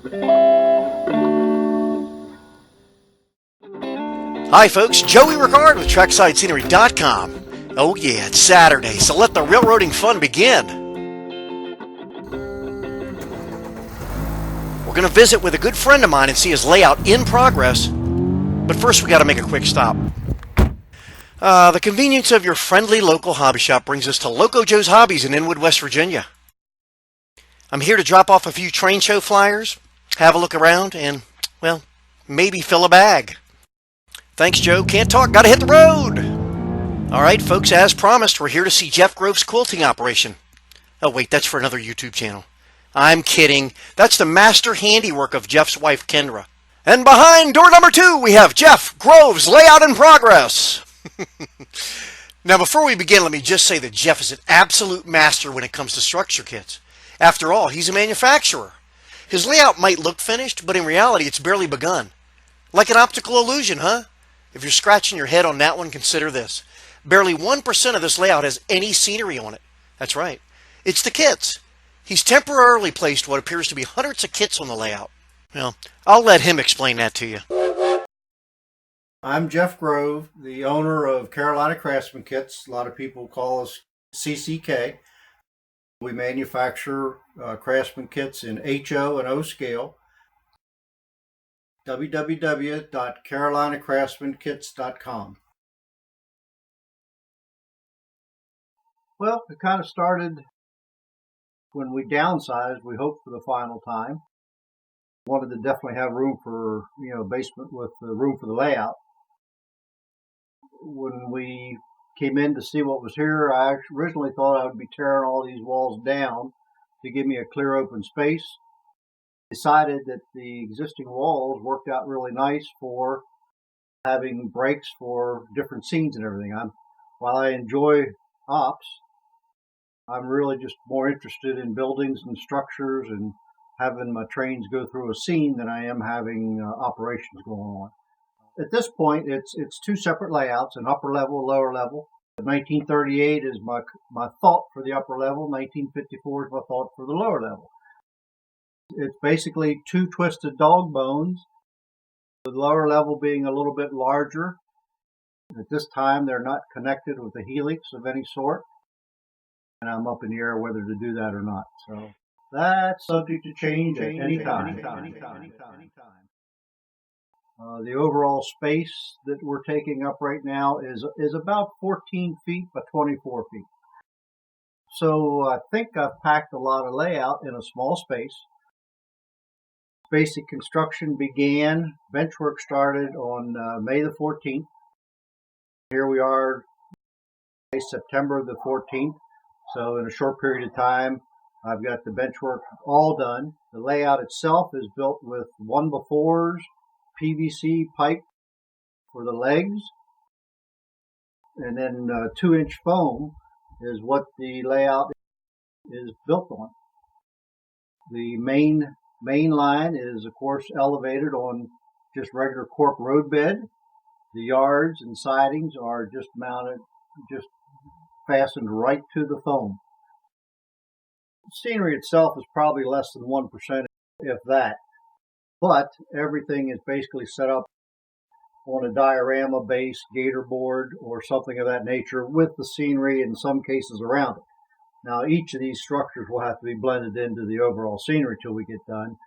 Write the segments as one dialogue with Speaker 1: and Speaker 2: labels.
Speaker 1: Hi folks, Joey Ricard with TracksideScenery.com. Oh yeah, it's Saturday, so let the railroading fun begin. We're going to visit with a good friend of mine and see his layout in progress. But first we got to make a quick stop. The convenience of your friendly local hobby shop brings us to Loco Joe's Hobbies in Inwood, West Virginia. I'm here to drop off a few train show flyers, have a look around, and, well, maybe fill a bag. Thanks, Joe. Can't talk. Gotta hit the road. All right, folks, as promised, we're here to see Jeff Grove's quilting operation. Oh, wait, that's for another YouTube channel. I'm kidding. That's the master handiwork of Jeff's wife, Kendra. And behind door number 2, we have Jeff Grove's layout in progress. Now, before we begin, let me just say that Jeff is an absolute master when it comes to structure kits. After all, he's a manufacturer. His layout might look finished, but in reality, it's barely begun. Like an optical illusion, huh? If you're scratching your head on that one, consider this. Barely 1% of this layout has any scenery on it. That's right. It's the kits. He's temporarily placed what appears to be hundreds of kits on the layout. Well, I'll let him explain that to you.
Speaker 2: I'm Jeff Grove, the owner of Carloline Craftsman Kits. A lot of people call us CCK. We manufacture Craftsman Kits in HO and O scale. www.carolinacraftsmankits.com. Well, it kind of started when we downsized. We hoped for the final time. Wanted to definitely have room for, basement with the room for the layout. When we came in to see what was here, I originally thought I would be tearing all these walls down to give me a clear open space. Decided that the existing walls worked out really nice for having breaks for different scenes and everything. While I enjoy ops, I'm really just more interested in buildings and structures and having my trains go through a scene than I am having operations going on. At this point, it's 2 separate layouts, an upper level, lower level. 1938 is my thought for the upper level. 1954 is my thought for the lower level. It's basically 2 twisted dog bones, the lower level being a little bit larger. At this time, they're not connected with a helix of any sort, and I'm up in the air whether to do that or not. So that's subject to change at any time. The overall space that we're taking up right now is about 14 feet by 24 feet. So I think I've packed a lot of layout in a small space. Basic construction began, bench work started on May the 14th. Here we are, September the 14th. So in a short period of time, I've got the bench work all done. The layout itself is built with 1x4s, PVC pipe for the legs, and then 2-inch foam is what the layout is built on. The main line is, of course, elevated on just regular cork road bed. The yards and sidings are just mounted, just fastened right to the foam. The scenery itself is probably less than 1%, if that. But everything is basically set up on a diorama-based gator board or something of that nature with the scenery in some cases around it. Now, each of these structures will have to be blended into the overall scenery till we get done.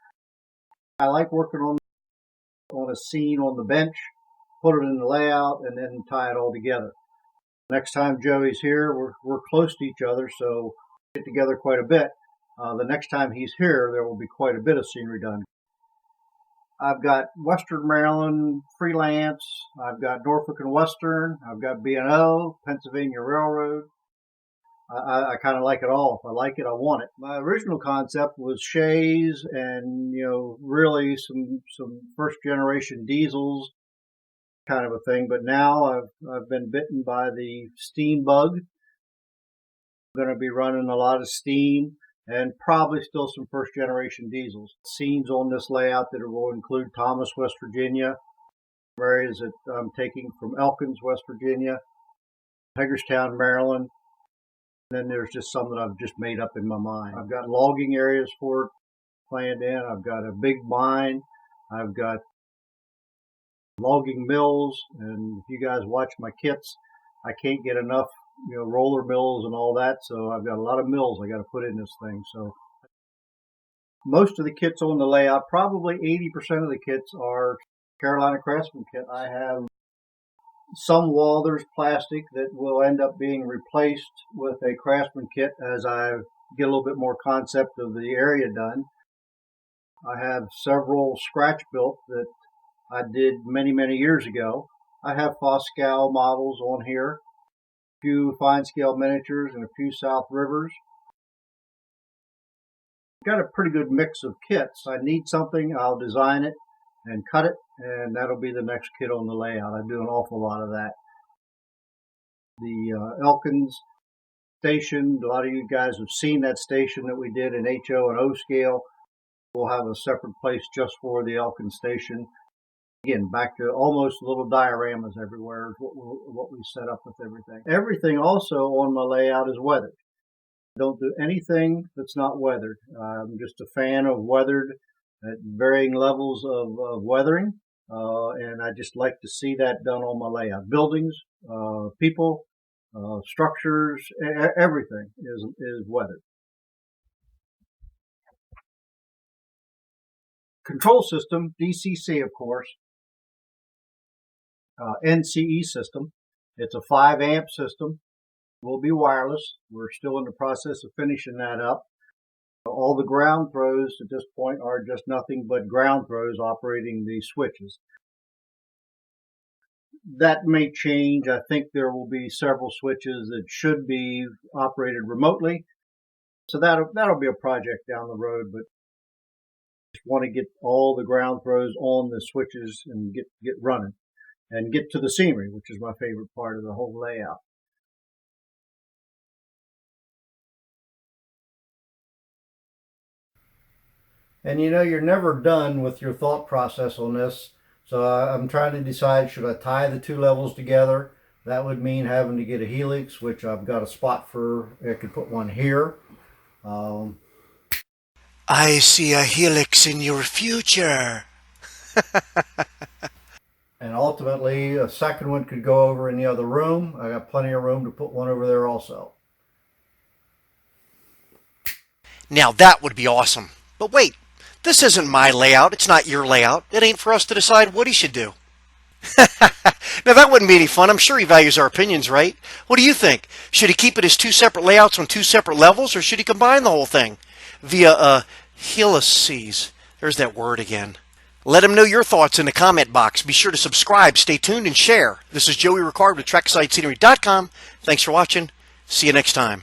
Speaker 2: I like working on a scene on the bench, put it in the layout, and then tie it all together. Next time Joey's here, we're close to each other, so we get together quite a bit. The next time he's here, there will be quite a bit of scenery done. I've got Western Maryland freelance, I've got Norfolk and Western, I've got B&O, Pennsylvania Railroad. I kind of like it all. If I like it, I want it. My original concept was shays and, really some first generation diesels kind of a thing. But now I've been bitten by the steam bug. I'm going to be running a lot of steam and probably still some first generation diesels. Scenes on this layout that will include Thomas, West Virginia, areas that I'm taking from Elkins, West Virginia, Hagerstown, Maryland. Then there's just some that I've just made up in my mind. I've got logging areas for it, planned in. I've got a big mine. I've got logging mills, and if you guys watch my kits, I can't get enough, roller mills and all that. So I've got a lot of mills I got to put in this thing. So most of the kits on the layout, probably 80% of the kits are Carloline Craftsman Kit. I have some Walthers plastic that will end up being replaced with a Craftsman Kit as I get a little bit more concept of the area done. I have several scratch built that I did many, many years ago. I have Foscal models on here, a few fine scale miniatures, and a few South Rivers. Got a pretty good mix of kits. I need something, I'll design it and cut it, and that'll be the next kit on the layout. I do an awful lot of that. The Elkins station, a lot of you guys have seen that station that we did in HO and O scale. We'll have a separate place just for the Elkins station. Again, back to almost little dioramas everywhere is what we set up with everything. Everything also on my layout is weathered. Don't do anything that's not weathered. I'm just a fan of weathered at varying levels of weathering, and I just like to see that done on my layout. Buildings, people, structures, everything is weathered. Control system, DCC of course, NCE system. It's a 5 amp system. Will be wireless. We're still in the process of finishing that up. All the ground throws at this point are just nothing but ground throws operating the switches. That may change. I think there will be several switches that should be operated remotely. So that'll be a project down the road, but just want to get all the ground throws on the switches and get running and get to the scenery, which is my favorite part of the whole layout. And you're never done with your thought process on this. So I'm trying to decide, should I tie the two levels together? That would mean having to get a helix, which I've got a spot for. I could put one here.
Speaker 1: I see a helix in your future.
Speaker 2: And ultimately, a second one could go over in the other room. I got plenty of room to put one over there also.
Speaker 1: Now that would be awesome. But wait, this isn't my layout. It's not your layout. It ain't for us to decide what he should do. Now that wouldn't be any fun. I'm sure he values our opinions, right? What do you think? Should he keep it as 2 separate layouts on 2 separate levels, or should he combine the whole thing via helices? There's that word again. Let him know your thoughts in the comment box. Be sure to subscribe, stay tuned, and share. This is Joey Ricard with TrackSideScenery.com. Thanks for watching. See you next time.